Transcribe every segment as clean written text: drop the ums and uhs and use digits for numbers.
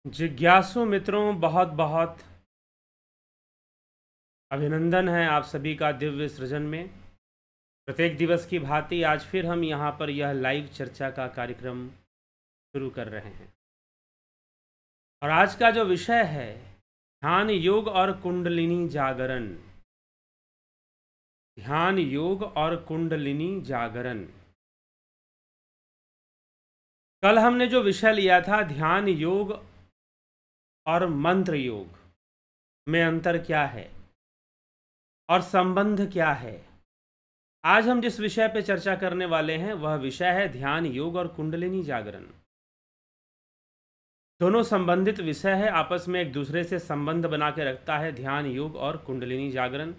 जिज्ञासु मित्रों, बहुत बहुत अभिनंदन है आप सभी का दिव्य सृजन में। प्रत्येक दिवस की भांति आज फिर हम यहाँ पर यह लाइव चर्चा का कार्यक्रम शुरू कर रहे हैं। और आज का जो विषय है, ध्यान योग और कुंडलिनी जागरण। ध्यान योग और कुंडलिनी जागरण। कल हमने जो विषय लिया था, ध्यान योग और मंत्र योग में अंतर क्या है और संबंध क्या है। आज हम जिस विषय पर चर्चा करने वाले हैं वह विषय है ध्यान योग और कुंडलिनी जागरण। दोनों संबंधित विषय है, आपस में एक दूसरे से संबंध बना के रखता है ध्यान योग और कुंडलिनी जागरण।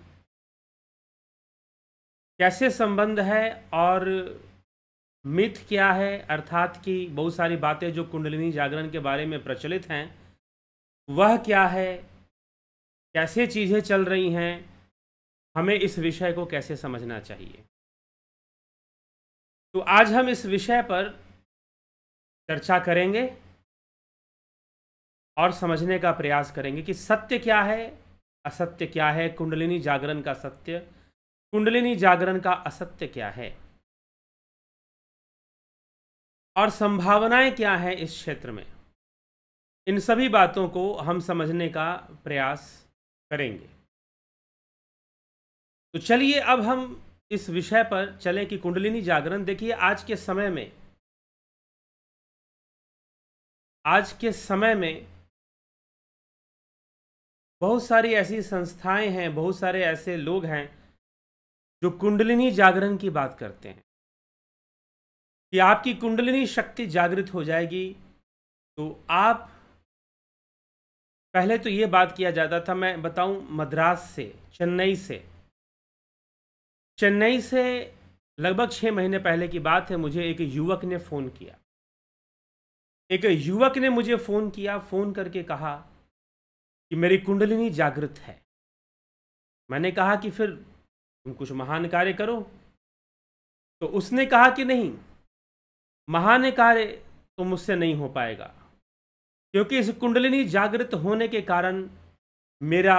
कैसे संबंध है और मिथ क्या है, अर्थात कि बहुत सारी बातें जो कुंडलिनी जागरण के बारे में प्रचलित हैं वह क्या है, कैसे चीज़ें चल रही हैं, हमें इस विषय को कैसे समझना चाहिए। तो आज हम इस विषय पर चर्चा करेंगे और समझने का प्रयास करेंगे कि सत्य क्या है, असत्य क्या है, कुंडलिनी जागरण का सत्य, कुंडलिनी जागरण का असत्य क्या है और संभावनाएं क्या हैं इस क्षेत्र में। इन सभी बातों को हम समझने का प्रयास करेंगे। तो चलिए अब हम इस विषय पर चलें कि कुंडलिनी जागरण। देखिए, आज के समय में बहुत सारी ऐसी संस्थाएं हैं, बहुत सारे ऐसे लोग हैं जो कुंडलिनी जागरण की बात करते हैं कि आपकी कुंडलिनी शक्ति जागृत हो जाएगी। तो आप, पहले तो ये बात किया जाता था, मैं बताऊं, मद्रास से, चेन्नई से लगभग 6 महीने पहले की बात है। मुझे एक युवक ने फ़ोन किया, फ़ोन करके कहा कि मेरी कुंडलिनी जागृत है। मैंने कहा कि फिर तुम कुछ महान कार्य करो। तो उसने कहा कि नहीं, महान कार्य तो मुझसे नहीं हो पाएगा, क्योंकि इस कुंडलिनी जागृत होने के कारण मेरा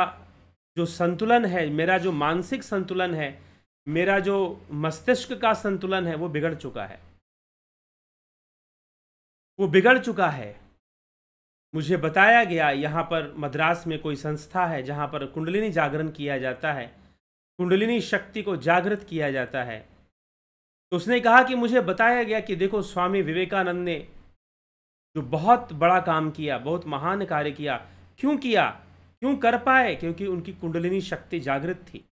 जो संतुलन है, मेरा जो मानसिक संतुलन है, मेरा जो मस्तिष्क का संतुलन है, वो बिगड़ चुका है। मुझे बताया गया यहाँ पर मद्रास में कोई संस्था है जहाँ पर कुंडलिनी जागरण किया जाता है, कुंडलिनी शक्ति को जागृत किया जाता है। तो उसने कहा कि मुझे बताया गया कि देखो, स्वामी विवेकानंद ने जो बहुत बड़ा काम किया, बहुत महान कार्य किया, क्यों कर पाए? क्योंकि उनकी कुंडलिनी शक्ति जागृत थी,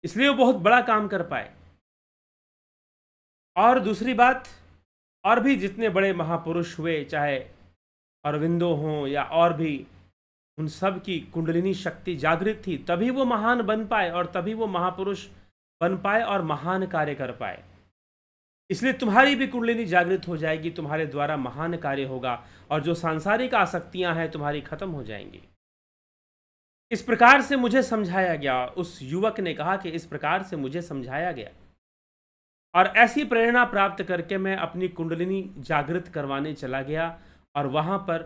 इसलिए वो बहुत बड़ा काम कर पाए। और दूसरी बात, और भी जितने बड़े महापुरुष हुए, चाहे अरविंदो हों या और भी, उन सब की कुंडलिनी शक्ति जागृत थी, तभी वो महान बन पाए और तभी वो महापुरुष बन पाए और महान कार्य कर पाए। इसलिए तुम्हारी भी कुंडलिनी जागृत हो जाएगी, तुम्हारे द्वारा महान कार्य होगा और जो सांसारिक आसक्तियां हैं तुम्हारी खत्म हो जाएंगी। इस प्रकार से मुझे समझाया गया। उस युवक ने कहा कि इस प्रकार से मुझे समझाया गया और ऐसी प्रेरणा प्राप्त करके मैं अपनी कुंडलिनी जागृत करवाने चला गया। और वहाँ पर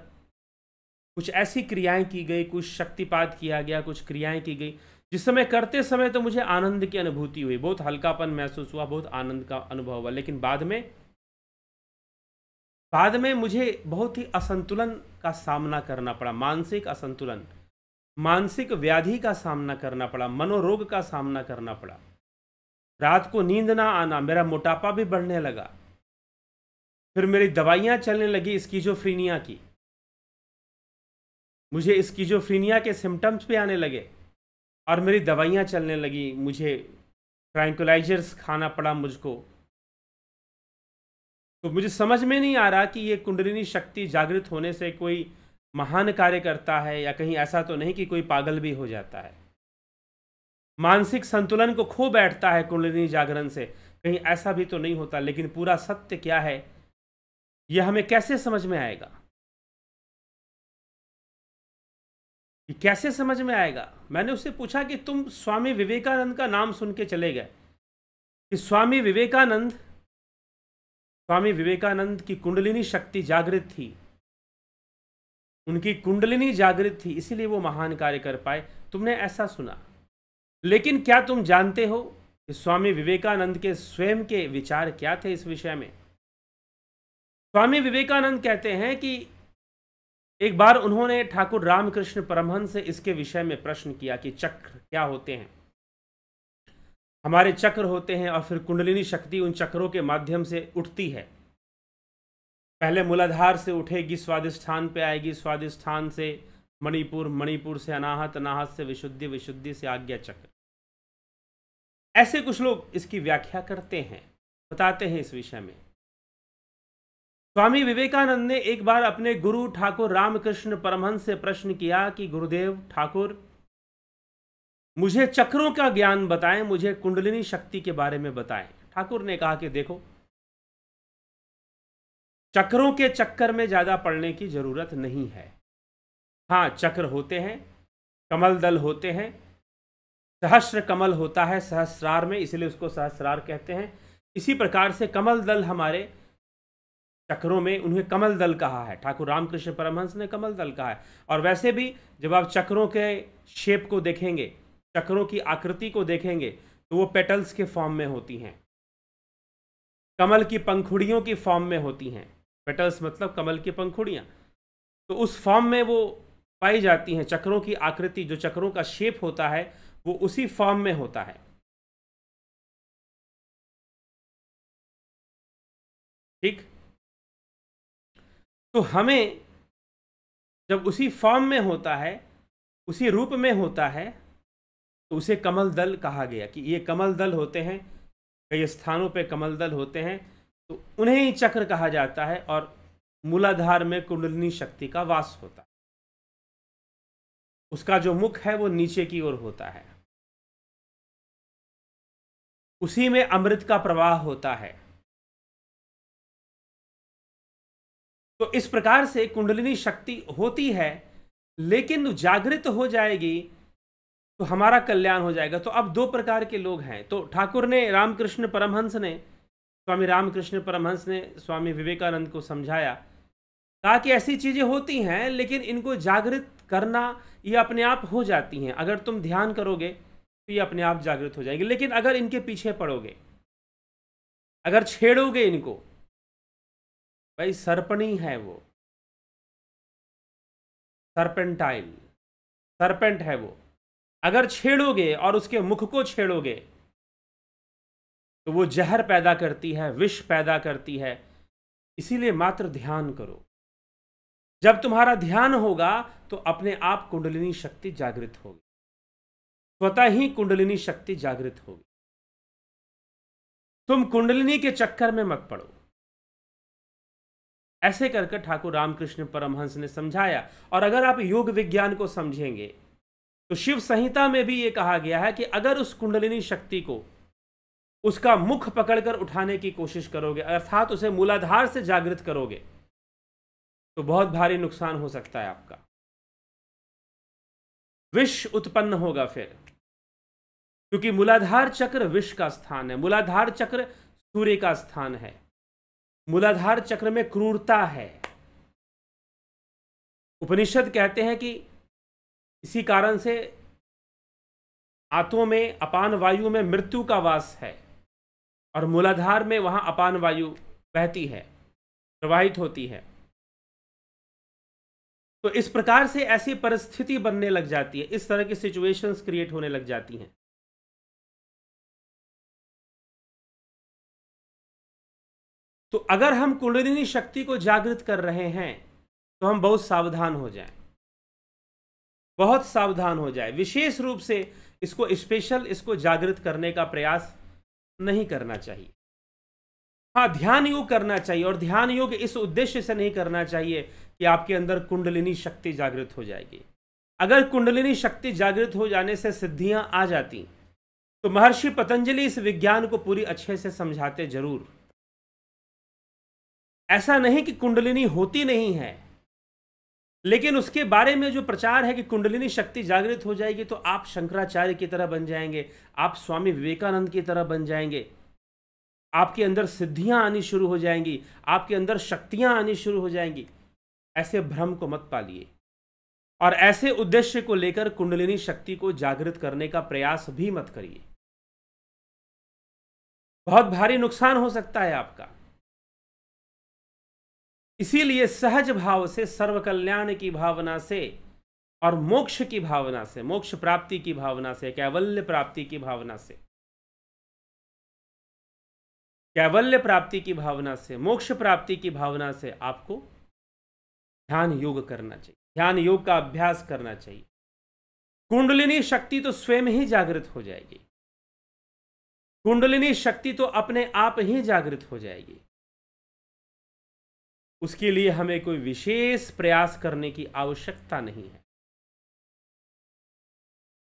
कुछ ऐसी क्रियाएं की गई, कुछ शक्तिपात किया गया, कुछ क्रियाएं की गई, जिस समय करते समय तो मुझे आनंद की अनुभूति हुई, बहुत हल्कापन महसूस हुआ, बहुत आनंद का अनुभव हुआ। लेकिन बाद में मुझे बहुत ही असंतुलन का सामना करना पड़ा, मानसिक असंतुलन, मानसिक व्याधि का सामना करना पड़ा, मनोरोग का सामना करना पड़ा। रात को नींद ना आना, मेरा मोटापा भी बढ़ने लगा। फिर मेरी दवाइयाँ चलने लगी स्किज़ोफ्रीनिया की, मुझे स्किज़ोफ्रीनिया के सिम्टम्स भी आने लगे और मेरी दवाइयाँ चलने लगी। मुझे ट्रैंक्विलाइजर्स खाना पड़ा मुझको। तो मुझे समझ में नहीं आ रहा कि ये कुंडलिनी शक्ति जागृत होने से कोई महान कार्य करता है या कहीं ऐसा तो नहीं कि कोई पागल भी हो जाता है, मानसिक संतुलन को खो बैठता है कुंडलिनी जागरण से, कहीं ऐसा भी तो नहीं होता। लेकिन पूरा सत्य क्या है, यह हमें कैसे समझ में आएगा? ये कैसे समझ में आएगा? मैंने उससे पूछा कि तुम स्वामी विवेकानंद का नाम सुन के चले गए कि स्वामी विवेकानंद की कुंडलिनी शक्ति जागृत थी, उनकी कुंडलिनी जागृत थी, इसीलिए वो महान कार्य कर पाए। तुमने ऐसा सुना, लेकिन क्या तुम जानते हो कि स्वामी विवेकानंद के स्वयं के विचार क्या थे इस विषय में? स्वामी विवेकानंद कहते हैं कि एक बार उन्होंने ठाकुर रामकृष्ण परमहंस से इसके विषय में प्रश्न किया कि चक्र क्या होते हैं। हमारे चक्र होते हैं और फिर कुंडलिनी शक्ति उन चक्रों के माध्यम से उठती है। पहले मूलाधार से उठेगी, स्वादिष्ठान पे आएगी, स्वादिष्ठान से मणिपुर, मणिपुर से अनाहत, अनाहत से विशुद्धि, विशुद्धि से आज्ञा चक्र। ऐसे कुछ लोग इसकी व्याख्या करते हैं, बताते हैं इस विषय में। स्वामी विवेकानंद ने एक बार अपने गुरु ठाकुर रामकृष्ण परमहंस से प्रश्न किया कि गुरुदेव ठाकुर, मुझे चक्रों का ज्ञान बताएं, मुझे कुंडलिनी शक्ति के बारे में बताएं। ठाकुर ने कहा कि देखो, चक्रों के चक्कर में ज्यादा पड़ने की जरूरत नहीं है। हाँ, चक्र होते हैं, कमल दल होते हैं, सहस्र कमल होता है सहस्रार में, इसलिए उसको सहस्रार कहते हैं। इसी प्रकार से कमल दल हमारे चक्रों में, उन्हें कमल दल कहा है। ठाकुर रामकृष्ण परमहंस ने कमल दल कहा है। और वैसे भी जब आप चक्रों के शेप को देखेंगे, चक्रों की आकृति को देखेंगे, तो वो पेटल्स के फॉर्म में होती हैं, कमल की पंखुड़ियों की फॉर्म में होती हैं। पेटल्स मतलब कमल की पंखुड़ियां, तो उस फॉर्म में वो पाई जाती हैं। चक्रों की आकृति, जो चक्रों का शेप होता है, वो उसी फॉर्म में होता है। ठीक, तो हमें जब उसी फॉर्म में होता है, उसी रूप में होता है, तो उसे कमल दल कहा गया कि ये कमल दल होते हैं। कई स्थानों पे कमल दल होते हैं, तो उन्हें ही चक्र कहा जाता है। और मूलाधार में कुंडलिनी शक्ति का वास होता है। उसका जो मुख है वो नीचे की ओर होता है, उसी में अमृत का प्रवाह होता है। तो इस प्रकार से कुंडलिनी शक्ति होती है, लेकिन जागृत हो जाएगी तो हमारा कल्याण हो जाएगा। तो अब दो प्रकार के लोग हैं। तो ठाकुर ने, रामकृष्ण परमहंस ने, स्वामी रामकृष्ण परमहंस ने स्वामी विवेकानंद को समझाया, कहा कि ऐसी चीजें होती हैं, लेकिन इनको जागृत करना ये अपने आप हो जाती हैं। अगर तुम ध्यान करोगे तो ये अपने आप जागृत हो जाएंगे। लेकिन अगर इनके पीछे पड़ोगे, अगर छेड़ोगे इनको, भाई सर्पणी है वो, सर्पेंटाइल, सर्पेंट है वो, अगर छेड़ोगे और उसके मुख को छेड़ोगे तो वो जहर पैदा करती है, विष पैदा करती है। इसीलिए मात्र ध्यान करो। जब तुम्हारा ध्यान होगा तो अपने आप कुंडलिनी शक्ति जागृत होगी, स्वतः ही कुंडलिनी शक्ति जागृत होगी। तुम कुंडलिनी के चक्कर में मत पड़ो। ऐसे करके ठाकुर रामकृष्ण परमहंस ने समझाया। और अगर आप योग विज्ञान को समझेंगे तो शिव संहिता में भी यह कहा गया है कि अगर उस कुंडलिनी शक्ति को, उसका मुख पकड़कर उठाने की कोशिश करोगे, अर्थात उसे मूलाधार से जागृत करोगे, तो बहुत भारी नुकसान हो सकता है आपका। विष उत्पन्न होगा फिर, क्योंकि मूलाधार चक्र विष का स्थान है। मूलाधार चक्र सूर्य का स्थान है। मूलाधार चक्र में क्रूरता है। उपनिषद कहते हैं कि इसी कारण से आंतों में, अपान वायु में मृत्यु का वास है, और मूलाधार में वहां अपान वायु बहती है, प्रवाहित होती है। तो इस प्रकार से ऐसी परिस्थिति बनने लग जाती है, इस तरह की सिचुएशंस क्रिएट होने लग जाती हैं। तो अगर हम कुंडलिनी शक्ति को जागृत कर रहे हैं तो हम बहुत सावधान हो जाएं, बहुत सावधान हो जाए। विशेष रूप से इसको स्पेशल, इसको जागृत करने का प्रयास नहीं करना चाहिए। हाँ, ध्यान योग करना चाहिए, और ध्यान योग इस उद्देश्य से नहीं करना चाहिए कि आपके अंदर कुंडलिनी शक्ति जागृत हो जाएगी। अगर कुंडलिनी शक्ति जागृत हो जाने से सिद्धियां आ जाती तो महर्षि पतंजलि इस विज्ञान को पूरी अच्छे से समझाते जरूर। ऐसा नहीं कि कुंडलिनी होती नहीं है, लेकिन उसके बारे में जो प्रचार है कि कुंडलिनी शक्ति जागृत हो जाएगी तो आप शंकराचार्य की तरह बन जाएंगे, आप स्वामी विवेकानंद की तरह बन जाएंगे, आपके अंदर सिद्धियां आनी शुरू हो जाएंगी, आपके अंदर शक्तियां आनी शुरू हो जाएंगी। ऐसे भ्रम को मत पालिए। और ऐसे उद्देश्य को लेकर कुंडलिनी शक्ति को जागृत करने का प्रयास भी मत करिए, बहुत भारी नुकसान हो सकता है आपका। इसीलिए सहज भाव से, सर्व कल्याण की भावना से और मोक्ष की भावना से, मोक्ष प्राप्ति की भावना से, कैवल्य प्राप्ति की भावना से, कैवल्य प्राप्ति की भावना से, मोक्ष प्राप्ति की भावना से आपको ध्यान योग करना चाहिए, ध्यान योग का अभ्यास करना चाहिए। कुंडलिनी शक्ति तो स्वयं ही जागृत हो जाएगी, कुंडलिनी शक्ति तो अपने आप ही जागृत हो जाएगी। उसके लिए हमें कोई विशेष प्रयास करने की आवश्यकता नहीं है।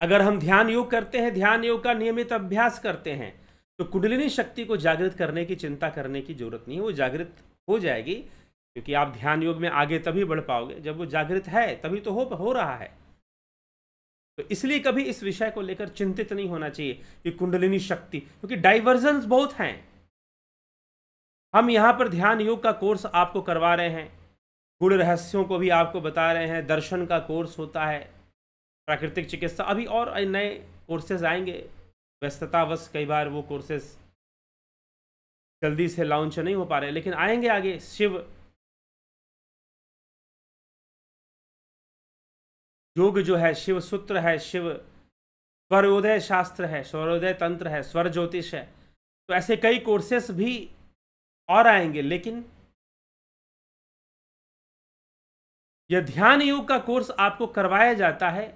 अगर हम ध्यान योग करते हैं, ध्यान योग का नियमित अभ्यास करते हैं, तो कुंडलिनी शक्ति को जागृत करने की चिंता करने की जरूरत नहीं है, वो जागृत हो जाएगी। क्योंकि आप ध्यान योग में आगे तभी बढ़ पाओगे जब वो जागृत है, तभी तो हो रहा है। तो इसलिए कभी इस विषय को लेकर चिंतित नहीं होना चाहिए कि कुंडलिनी शक्ति, क्योंकि डाइवर्जन्स बहुत हैं। हम यहाँ पर ध्यान योग का कोर्स आपको करवा रहे हैं, गुण रहस्यों को भी आपको बता रहे हैं, दर्शन का कोर्स होता है, प्राकृतिक चिकित्सा, अभी और नए कोर्सेज आएंगे। व्यस्ततावश कई बार वो कोर्सेज जल्दी से लॉन्च नहीं हो पा रहे, लेकिन आएंगे आगे। शिव योग जो है, शिव सूत्र है, शिव स्वरोदय शास्त्र है, स्वरोदय तंत्र है, स्वर ज्योतिष है, तो ऐसे कई कोर्सेस भी और आएंगे। लेकिन यह ध्यान योग का कोर्स आपको करवाया जाता है,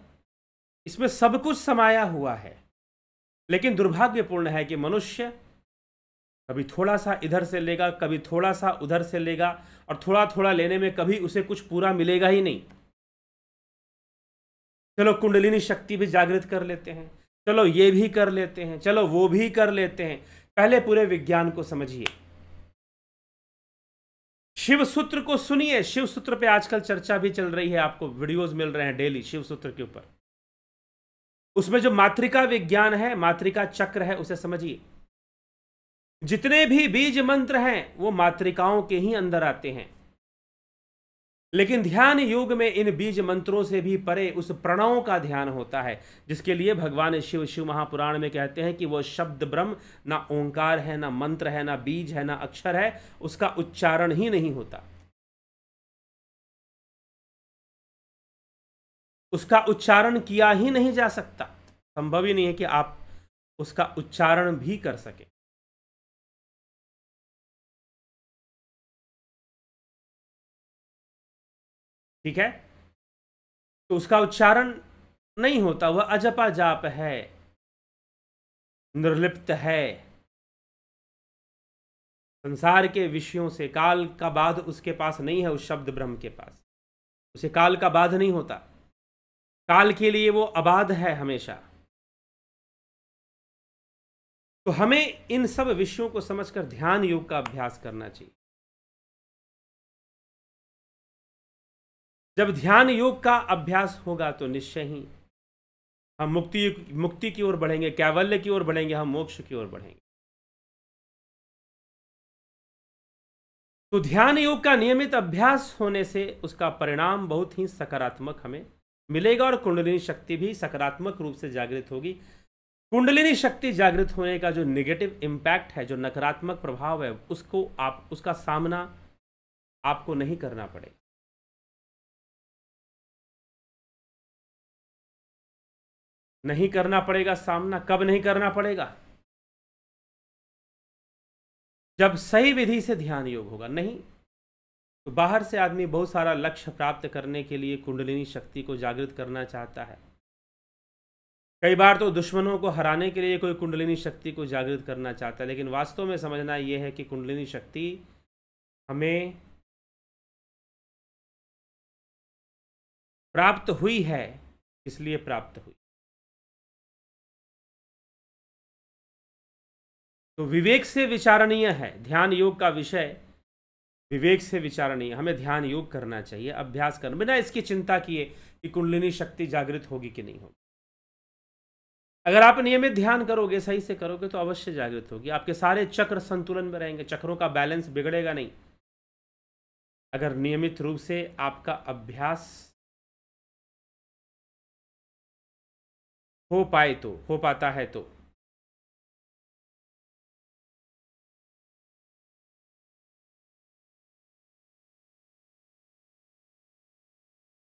इसमें सब कुछ समाया हुआ है। लेकिन दुर्भाग्यपूर्ण है कि मनुष्य कभी थोड़ा सा इधर से लेगा, कभी थोड़ा सा उधर से लेगा, और थोड़ा थोड़ा लेने में कभी उसे कुछ पूरा मिलेगा ही नहीं। चलो कुंडलिनी शक्ति भी जागृत कर लेते हैं, चलो ये भी कर लेते हैं, चलो वो भी कर लेते हैं। पहले पूरे विज्ञान को समझिए, शिव सूत्र को सुनिए। शिव सूत्र पे आजकल चर्चा भी चल रही है, आपको वीडियोस मिल रहे हैं डेली शिव सूत्र के ऊपर। उसमें जो मातृका विज्ञान है, मातृका चक्र है, उसे समझिए। जितने भी बीज मंत्र हैं वो मातृकाओं के ही अंदर आते हैं। लेकिन ध्यान योग में इन बीज मंत्रों से भी परे उस प्रणव का ध्यान होता है, जिसके लिए भगवान शिव शिव महापुराण में कहते हैं कि वो शब्द ब्रह्म ना ओंकार है, ना मंत्र है, ना बीज है, ना अक्षर है, उसका उच्चारण ही नहीं होता। उसका उच्चारण किया ही नहीं जा सकता, संभव ही नहीं है कि आप उसका उच्चारण भी कर सके। ठीक है, तो उसका उच्चारण नहीं होता, वह अजपा जाप है, निर्लिप्त है, संसार के विषयों से काल का बाध उसके पास नहीं है। उस शब्द ब्रह्म के पास उसे काल का बाध नहीं होता, काल के लिए वो अबाध है हमेशा। तो हमें इन सब विषयों को समझकर ध्यान योग का अभ्यास करना चाहिए। जब ध्यान योग का अभ्यास होगा तो निश्चय ही हम मुक्ति की ओर बढ़ेंगे, कैवल्य की ओर बढ़ेंगे, हम मोक्ष की ओर बढ़ेंगे। तो ध्यान योग का नियमित अभ्यास होने से उसका परिणाम बहुत ही सकारात्मक हमें मिलेगा, और कुंडलिनी शक्ति भी सकारात्मक रूप से जागृत होगी। कुंडलिनी शक्ति जागृत होने का जो नेगेटिव इम्पैक्ट है, जो नकारात्मक प्रभाव है, उसका सामना आपको नहीं करना पड़ेगा। नहीं करना पड़ेगा सामना। कब नहीं करना पड़ेगा? जब सही विधि से ध्यान योग होगा। नहीं तो बाहर से आदमी बहुत सारा लक्ष्य प्राप्त करने के लिए कुंडलिनी शक्ति को जागृत करना चाहता है। कई बार तो दुश्मनों को हराने के लिए कोई कुंडलिनी शक्ति को जागृत करना चाहता है, लेकिन वास्तव में समझना यह है कि कुंडलिनी शक्ति हमें प्राप्त हुई है, इसलिए प्राप्त हुई। तो विवेक से विचारणीय है ध्यान योग का विषय, विवेक से विचारणीय। हमें ध्यान योग करना चाहिए, अभ्यास करना, बिना इसकी चिंता किए कि कुंडलिनी शक्ति जागृत होगी कि नहीं होगी। अगर आप नियमित ध्यान करोगे, सही से करोगे, तो अवश्य जागृत होगी। आपके सारे चक्र संतुलन में रहेंगे, चक्रों का बैलेंस बिगड़ेगा नहीं। अगर नियमित रूप से आपका अभ्यास हो पाए तो, हो पाता है तो।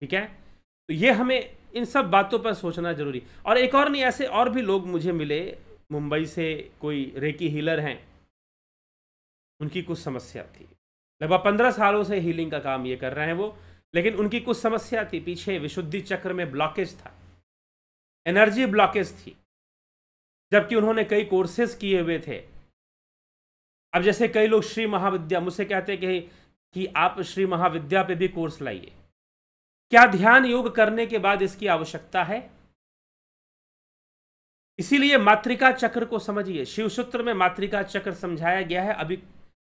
ठीक है, तो ये हमें इन सब बातों पर सोचना जरूरी। और एक और नहीं, ऐसे और भी लोग मुझे मिले मुंबई से, कोई रेकी हीलर हैं, उनकी कुछ समस्या थी, लगभग 15 सालों से हीलिंग का काम ये कर रहे हैं वो, लेकिन उनकी कुछ समस्या थी, पीछे विशुद्धि चक्र में ब्लॉकेज था, एनर्जी ब्लॉकेज थी, जबकि उन्होंने कई कोर्सेज किए हुए थे। अब जैसे कई लोग श्री महाविद्या मुझसे कहते हैं कि आप श्री महाविद्या पे भी कोर्स लाइए। क्या ध्यान योग करने के बाद इसकी आवश्यकता है? इसीलिए मातृका चक्र को समझिए। शिव सूत्र में मातृका चक्र समझाया गया है, अभी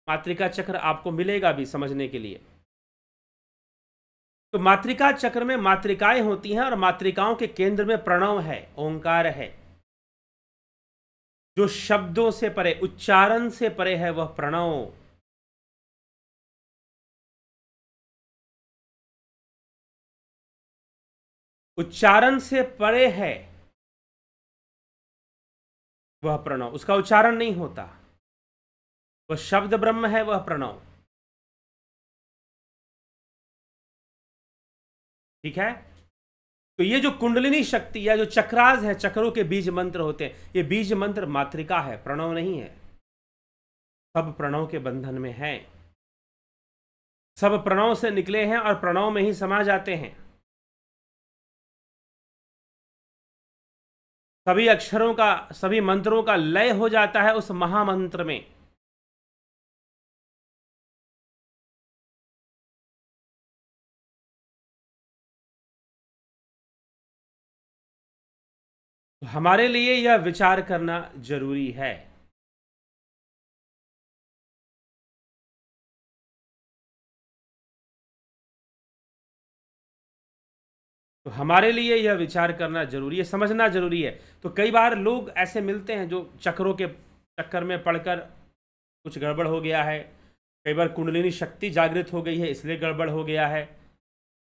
मातृका चक्र आपको मिलेगा भी समझने के लिए। तो मातृका चक्र में मातृकाएं होती हैं और मातृकाओं के केंद्र में प्रणव है, ओंकार है, जो शब्दों से परे, उच्चारण से परे है, वह प्रणव। उच्चारण से परे है वह प्रणव, उसका उच्चारण नहीं होता, वह शब्द ब्रह्म है, वह प्रणव। ठीक है, तो ये जो कुंडलिनी शक्ति या जो चक्रास है, चक्रों के बीज मंत्र होते हैं, ये बीज मंत्र मातृका है, प्रणव नहीं है। सब प्रणव के बंधन में है, सब प्रणव से निकले हैं और प्रणव में ही समा जाते हैं। सभी अक्षरों का, सभी मंत्रों का लय हो जाता है उस महामंत्र में। तो हमारे लिए यह विचार करना जरूरी है। तो हमारे लिए यह विचार करना जरूरी है, समझना जरूरी है। तो कई बार लोग ऐसे मिलते हैं जो चक्रों के चक्कर में पड़कर कुछ गड़बड़ हो गया है, कई बार कुंडलिनी शक्ति जागृत हो गई है इसलिए गड़बड़ हो गया है।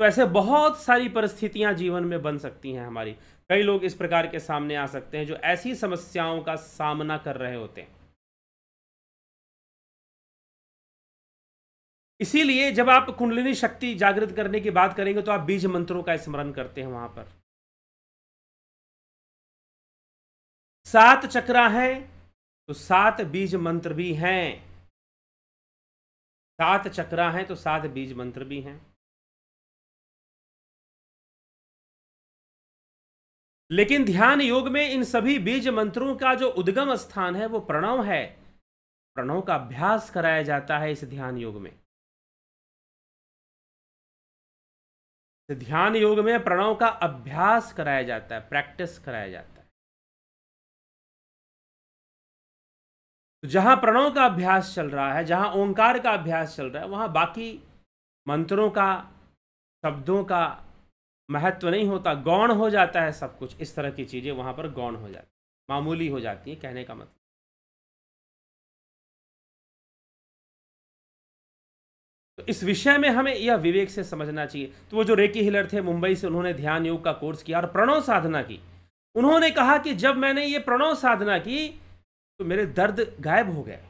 तो ऐसे बहुत सारी परिस्थितियां जीवन में बन सकती हैं हमारी। कई लोग इस प्रकार के सामने आ सकते हैं जो ऐसी समस्याओं का सामना कर रहे होते हैं। इसीलिए जब आप कुंडलिनी शक्ति जागृत करने की बात करेंगे तो आप बीज मंत्रों का स्मरण करते हैं। वहां पर 7 चक्रा हैं तो 7 बीज मंत्र भी हैं। 7 चक्रा हैं तो 7 बीज मंत्र भी हैं। लेकिन ध्यान योग में इन सभी बीज मंत्रों का जो उद्गम स्थान है वो प्रणव है। प्रणव का अभ्यास कराया जाता है इस ध्यान योग में। ध्यान योग में प्रणव का अभ्यास कराया जाता है, प्रैक्टिस कराया जाता है। तो जहां प्रणव का अभ्यास चल रहा है, जहां ओंकार का अभ्यास चल रहा है, वहां बाकी मंत्रों का, शब्दों का महत्व नहीं होता, गौण हो जाता है सब कुछ। इस तरह की चीजें वहां पर गौण हो जाती, मामूली हो जाती है, कहने का मतलब। तो इस विषय में हमें यह विवेक से समझना चाहिए। तो वो जो रेकी हीलर थे मुंबई से, उन्होंने ध्यान योग का कोर्स किया और प्रणव साधना की। उन्होंने कहा कि जब मैंने ये प्रणव साधना की तो मेरे दर्द गायब हो गए।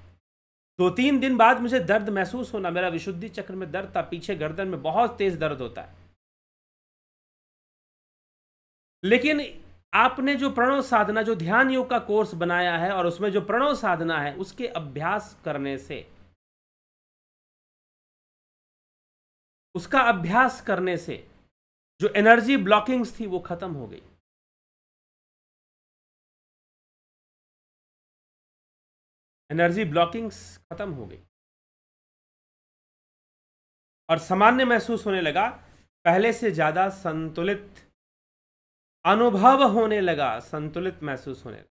2-3 दिन बाद मुझे दर्द महसूस होना, मेरा विशुद्धि चक्र में दर्द था, पीछे गर्दन में बहुत तेज दर्द होता है। लेकिन आपने जो प्रणव साधना, जो ध्यान योग का कोर्स बनाया है और उसमें जो प्रणव साधना है, उसके अभ्यास करने से, उसका अभ्यास करने से जो एनर्जी ब्लॉकिंग्स थी वो खत्म हो गई। एनर्जी ब्लॉकिंग्स खत्म हो गई और सामान्य महसूस होने लगा, पहले से ज्यादा संतुलित अनुभव होने लगा, संतुलित महसूस होने लगा।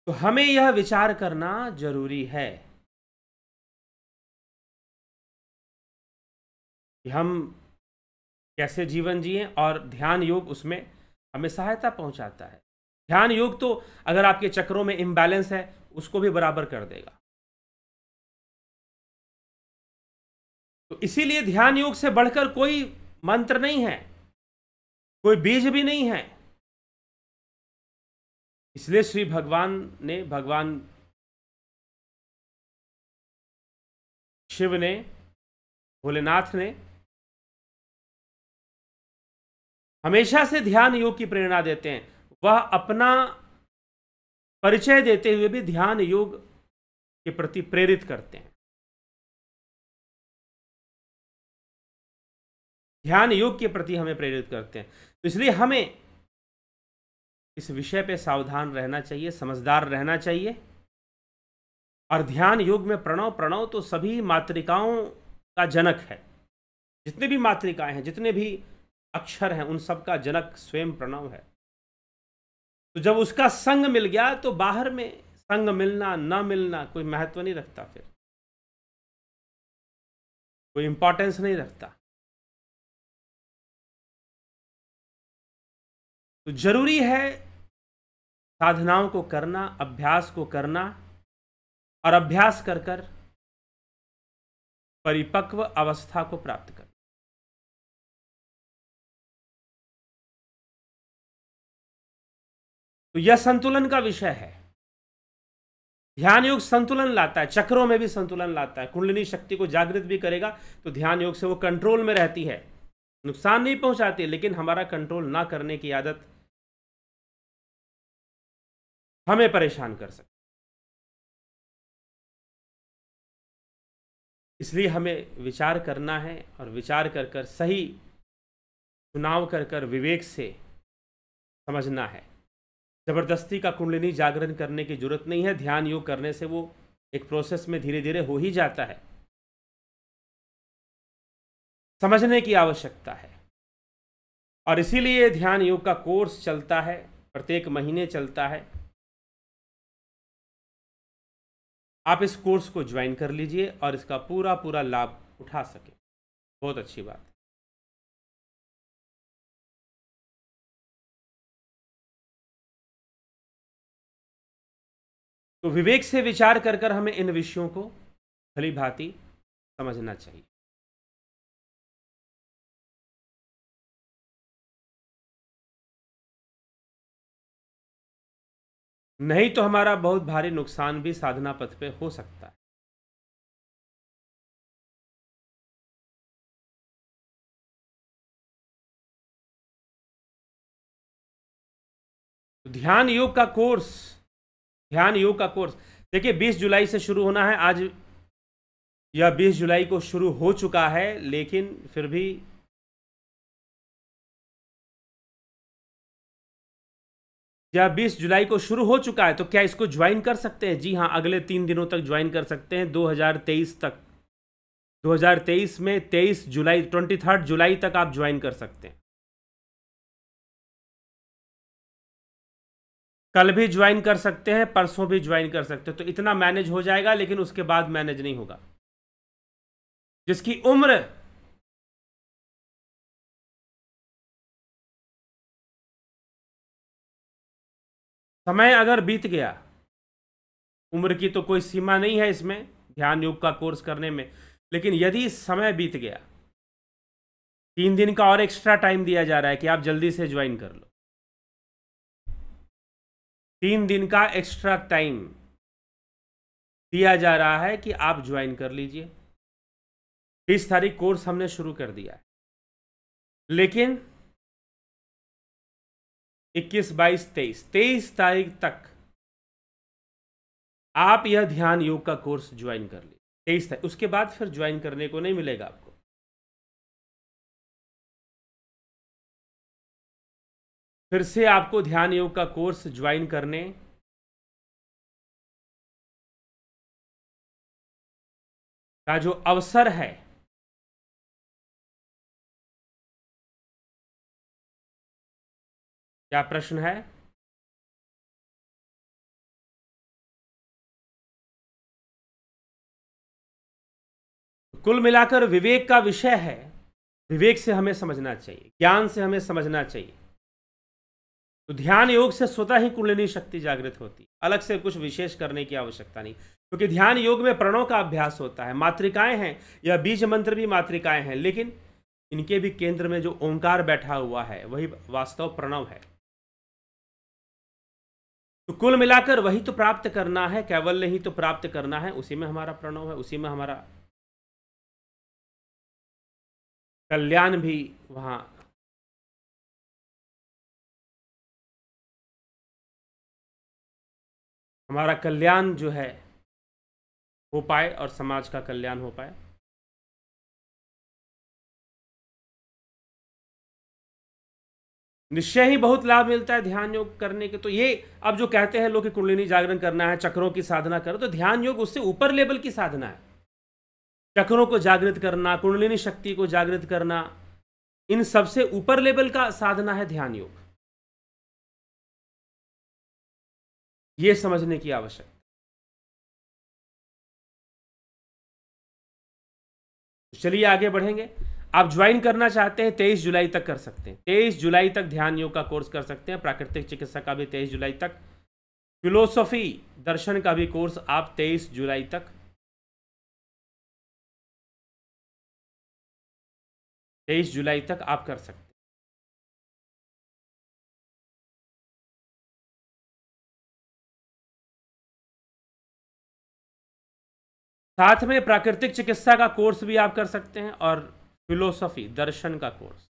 तो हमें यह विचार करना जरूरी है कि हम कैसे जीवन जिए, और ध्यान योग उसमें हमें सहायता पहुंचाता है। ध्यान योग तो अगर आपके चक्रों में इम्बैलेंस है उसको भी बराबर कर देगा। तो इसीलिए ध्यान योग से बढ़कर कोई मंत्र नहीं है, कोई बीज भी नहीं है। इसलिए श्री भगवान शिव ने, भोलेनाथ ने हमेशा से ध्यान योग की प्रेरणा देते हैं। वह अपना परिचय देते हुए भी ध्यान योग के प्रति प्रेरित करते हैं। ध्यान योग के प्रति हमें प्रेरित करते हैं। तो इसलिए हमें इस विषय पे सावधान रहना चाहिए, समझदार रहना चाहिए। और ध्यान योग में प्रणव तो सभी मातृकाओं का जनक है। जितने भी मातृकाएं हैं, जितने भी अक्षर हैं, उन सब का जनक स्वयं प्रणव है। तो जब उसका संग मिल गया तो बाहर में संग मिलना न मिलना कोई महत्व नहीं रखता, फिर कोई इंपॉर्टेंस नहीं रखता। तो जरूरी है साधनाओं को करना, अभ्यास को करना, और अभ्यास कर कर परिपक्व अवस्था को प्राप्त करना। तो यह संतुलन का विषय है। ध्यान योग संतुलन लाता है, चक्रों में भी संतुलन लाता है। कुंडलिनी शक्ति को जागृत भी करेगा तो ध्यान योग से वो कंट्रोल में रहती है, नुकसान नहीं पहुंचाती, लेकिन हमारा कंट्रोल ना करने की आदत हमें परेशान कर सकती। इसलिए हमें विचार करना है, और विचार कर कर सही चुनाव कर कर विवेक से समझना है। जबरदस्ती का कुंडलिनी जागरण करने की जरूरत नहीं है। ध्यान योग करने से वो एक प्रोसेस में धीरे धीरे हो ही जाता है। समझने की आवश्यकता है, और इसीलिए ध्यान योग का कोर्स चलता है, प्रत्येक महीने चलता है। आप इस कोर्स को ज्वाइन कर लीजिए और इसका पूरा लाभ उठा सके, बहुत अच्छी बात है। तो विवेक से विचार कर कर हमें इन विषयों को भली भांति समझना चाहिए। नहीं तो हमारा बहुत भारी नुकसान भी साधना पथ पे हो सकता है। तो ध्यान योग का कोर्स देखिए 20 जुलाई से शुरू होना है। आज यह 20 जुलाई को शुरू हो चुका है, लेकिन फिर भी या 20 जुलाई को शुरू हो चुका है, तो क्या इसको ज्वाइन कर सकते हैं? जी हाँ, अगले 3 दिनों तक ज्वाइन कर सकते हैं, 2023 तक। 2023 में 23 जुलाई तक आप ज्वाइन कर सकते हैं। कल भी ज्वाइन कर सकते हैं, परसों भी ज्वाइन कर सकते हैं। तो इतना मैनेज हो जाएगा, लेकिन उसके बाद मैनेज नहीं होगा। जिसकी उम्र समय अगर बीत गया, उम्र की तो कोई सीमा नहीं है इसमें ध्यान योग का कोर्स करने में, लेकिन यदि समय बीत गया, 3 दिन का और एक्स्ट्रा टाइम दिया जा रहा है कि आप जल्दी से ज्वाइन कर लो। 3 दिन का एक्स्ट्रा टाइम दिया जा रहा है कि आप ज्वाइन कर लीजिए। 20 तारीख कोर्स हमने शुरू कर दिया है, लेकिन 21, 22, 23 तारीख तक आप यह ध्यान योग का कोर्स ज्वाइन कर लीजिए। 23 तारीख, उसके बाद फिर ज्वाइन करने को नहीं मिलेगा आपको। फिर से आपको ध्यान योग का कोर्स ज्वाइन करने का जो अवसर है, क्या प्रश्न है? कुल मिलाकर विवेक का विषय है। विवेक से हमें समझना चाहिए, ज्ञान से हमें समझना चाहिए। तो ध्यान योग से स्वतः ही कुंडलिनी शक्ति जागृत होती है, अलग से कुछ विशेष करने की आवश्यकता नहीं। क्योंकि ध्यान योग में प्रणव का अभ्यास होता है। मातृकाएं हैं, यह बीज मंत्र भी मातृकाएं हैं, लेकिन इनके भी केंद्र में जो ओंकार बैठा हुआ है वही वास्तव प्रणव है। तो कुल मिलाकर वही तो प्राप्त करना है, कैवल्य ही तो प्राप्त करना है, उसी में हमारा प्रणव है, उसी में हमारा कल्याण भी वहां हमारा कल्याण जो है हो पाए और समाज का कल्याण हो पाए। निश्चय ही बहुत लाभ मिलता है ध्यान योग करने के। तो ये अब जो कहते हैं लोग कि कुंडलिनी जागरण करना है, चक्रों की साधना करो, तो ध्यान योग उससे ऊपर लेवल की साधना है। चक्रों को जागृत करना, कुंडलिनी शक्ति को जागृत करना, इन सबसे ऊपर लेवल का साधना है ध्यान योग। ये समझने की आवश्यकता। चलिए आगे बढ़ेंगे। आप ज्वाइन करना चाहते हैं 23 जुलाई तक कर सकते हैं। 23 जुलाई तक ध्यान योग का कोर्स कर सकते हैं। प्राकृतिक चिकित्सा का भी 23 जुलाई तक, फिलोसफी दर्शन का भी कोर्स आप 23 जुलाई तक, 23 जुलाई तक आप कर सकते हैं। साथ में प्राकृतिक चिकित्सा का कोर्स भी आप कर सकते हैं और फिलोसफी दर्शन का कोर्स।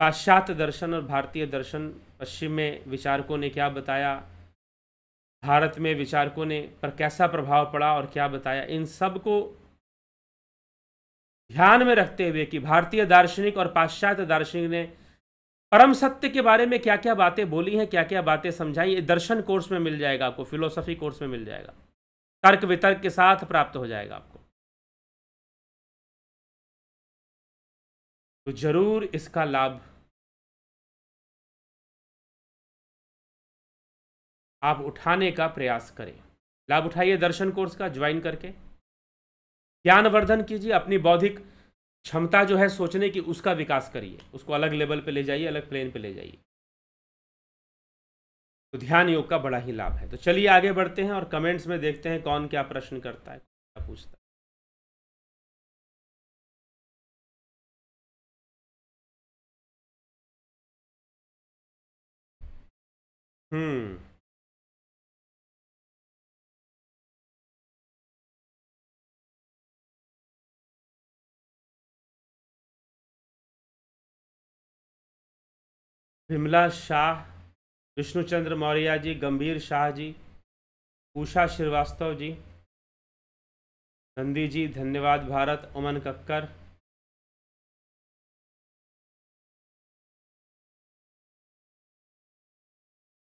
पाश्चात्य दर्शन और भारतीय दर्शन, पश्चिम में विचारकों ने क्या बताया, भारत में विचारकों ने पर कैसा प्रभाव पड़ा और क्या बताया, इन सब को ध्यान में रखते हुए कि भारतीय दार्शनिक और पाश्चात्य दार्शनिक ने परम सत्य के बारे में क्या क्या बातें बोली हैं, क्या क्या बातें समझाई, ये दर्शन कोर्स में मिल जाएगा आपको, फिलोसफी कोर्स में मिल जाएगा, तर्क वितर्क के साथ प्राप्त हो जाएगा आपको। तो जरूर इसका लाभ आप उठाने का प्रयास करें। लाभ उठाइए दर्शन कोर्स का, ज्वाइन करके ज्ञानवर्धन कीजिए, अपनी बौद्धिक क्षमता जो है सोचने की उसका विकास करिए, उसको अलग लेवल पे ले जाइए, अलग प्लेन पे ले जाइए। तो ध्यान योग का बड़ा ही लाभ है। तो चलिए आगे बढ़ते हैं और कमेंट्स में देखते हैं कौन क्या प्रश्न करता है, क्या पूछता है। हम्म। विमला शाह, विष्णुचंद्र मौर्य जी, गंभीर शाह जी, उषा श्रीवास्तव जी, नंदी जी, धन्यवाद भारत, उमन कक्कर,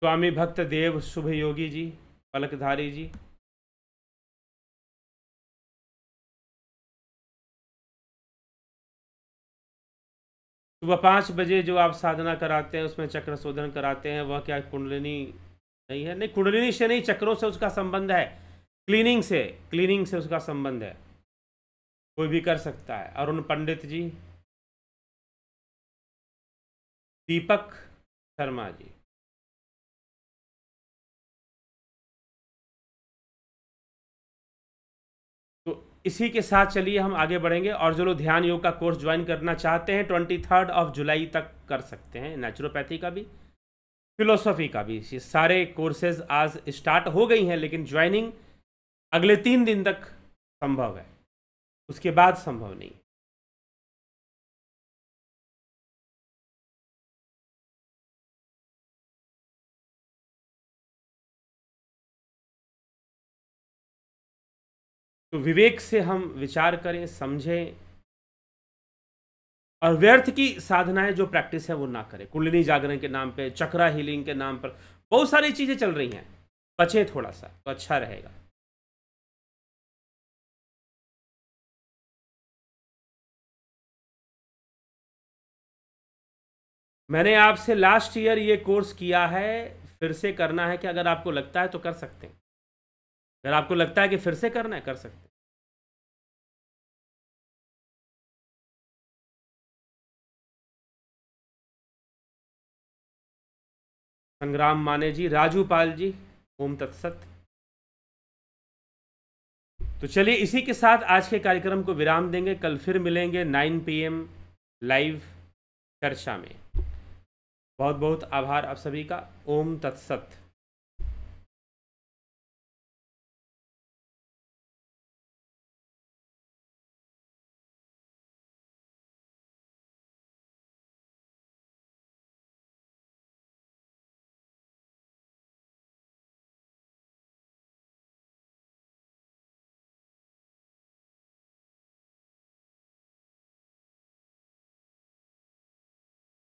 स्वामी भक्त देव, शुभ योगी जी, पलकधारी जी, सुबह 5 बजे जो आप साधना कराते हैं उसमें चक्र शोधन कराते हैं, वह क्या कुंडलिनी नहीं है? नहीं, कुंडलिनी से नहीं, चक्रों से उसका संबंध है, क्लीनिंग से उसका संबंध है, कोई भी कर सकता है। अरुण पंडित जी, दीपक शर्मा जी, तो इसी के साथ चलिए हम आगे बढ़ेंगे। और जो लोग ध्यान योग का कोर्स ज्वाइन करना चाहते हैं 23 जुलाई तक कर सकते हैं, नेचुरोपैथी का भी, फिलोसफी का भी। ये सारे कोर्सेज आज स्टार्ट हो गई हैं, लेकिन ज्वाइनिंग अगले 3 दिन तक संभव है, उसके बाद संभव नहीं। तो विवेक से हम विचार करें, समझें, और व्यर्थ की साधनाएं जो प्रैक्टिस है वो ना करें। कुंडलिनी जागरण के नाम पे, चक्रा हीलिंग के नाम पर बहुत सारी चीजें चल रही हैं, बचे थोड़ा सा तो अच्छा रहेगा। मैंने आपसे लास्ट ईयर ये कोर्स किया है, फिर से करना है कि अगर आपको लगता है तो कर सकते हैं, अगर आपको लगता है कि फिर से करना है कर सकते हैं। संग्राम माने जी, राजू पाल जी, ओम तत्सत। तो चलिए इसी के साथ आज के कार्यक्रम को विराम देंगे। कल फिर मिलेंगे 9 PM लाइव चर्चा में। बहुत बहुत आभार आप सभी का। ओम तत्सत।